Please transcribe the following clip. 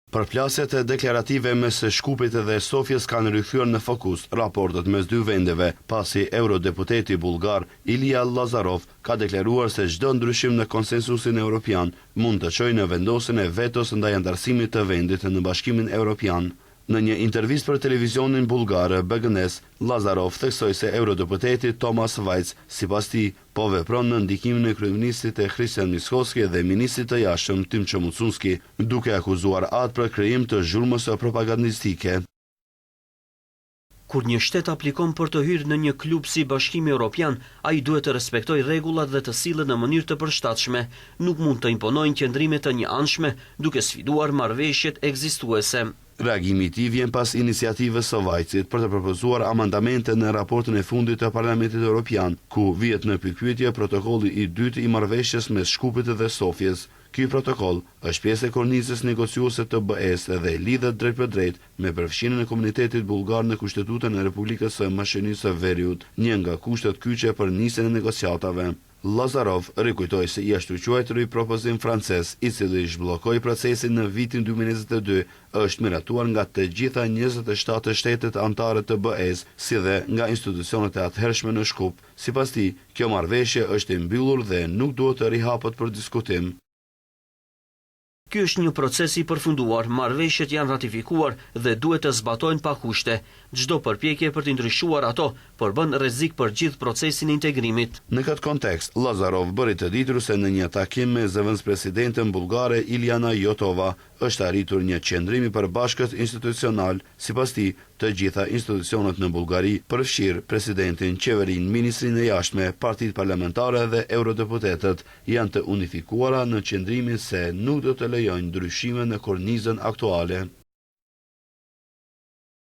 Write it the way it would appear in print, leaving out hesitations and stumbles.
Përplasjet e deklarative mes Shkupit dhe Sofjes kanë rikthyer në fokus raportet mes dy vendeve, pasi eurodeputeti bullgar Ilija Lazarov ka deklaruar se çdo ndryshim në konsensusin evropian mund të çojë në vendosjen e vetos ndaj antarësimit të vendit në Bashkimin Evropian. Në një intervistë për televizionin bullgar BGNES, Lazarov theksoi se eurodeputeti Thomas Vajc, sipas tij, po vepron në ndikimin e kryeministit Christian Miskovski dhe ministrit të jashtëm Tymcho Mucunski, duke akuzuar atë për krijim të zhurmës propagandistike. Kur një shtet aplikon për të hyrë në një klub si Bashkimi Evropian, ai duhet të respektojë rregullat dhe të sillet në mënyrë të përshtatshme. Nuk mund të imponojnë qëndrime të njëanshme, duke sfiduar marrëveshjet ekzistuese. Reagimi i tij vjen pas iniciativës së Vajcit për të propozuar amandamente në raportin e fundit të Parlamentit Evropian, ku vihet në pikpyetje protokolli i dytë i marrëveshjes mes Shkupit dhe Sofjes. Ky protokoll është pjesë e kornizës negociuese të BE-s dhe lidhet drejt për drejt me përfshirjen e komunitetit bullgar në Kushtetutën e Republikës së Maqedonisë së Veriut, një nga kushtet kyçe për nisjen e negociatave. Lazarov rikujtoi se i ashtu quajturi propozim francez, i cili zhbllokoi procesin në vitin 2022, është miratuar nga të gjitha 27 shtetet anëtare të BE-s, si dhe nga institucionet e atëhershme në Shkup. Sipas tij, kjo marrëveshje është e mbyllur dhe nuk duhet të rihapet për diskutim. Ky është një proces i përfunduar, marrëveshjet janë ratifikuar dhe duhet të zbatojnë pa kushte. Çdo përpjekje për të ndryshuar ato përbën rrezik për gjithë procesin e integrimit. Në këtë kontekst, Lazarov bëri të ditur se në një takim me zëvendëspresidenten bullgare Iliana Jotova është arritur një qendrim i përbashkët institucional. Sipas tij, të gjitha institucionet në Bullgari, përfshirë presidentin, qeverinë, ministrin e jashtme, partitë parlamentare dhe eurodeputetët, janë të unifikuara në qendrimin se nuk do të lejojnë ndryshime në kornizën aktuale.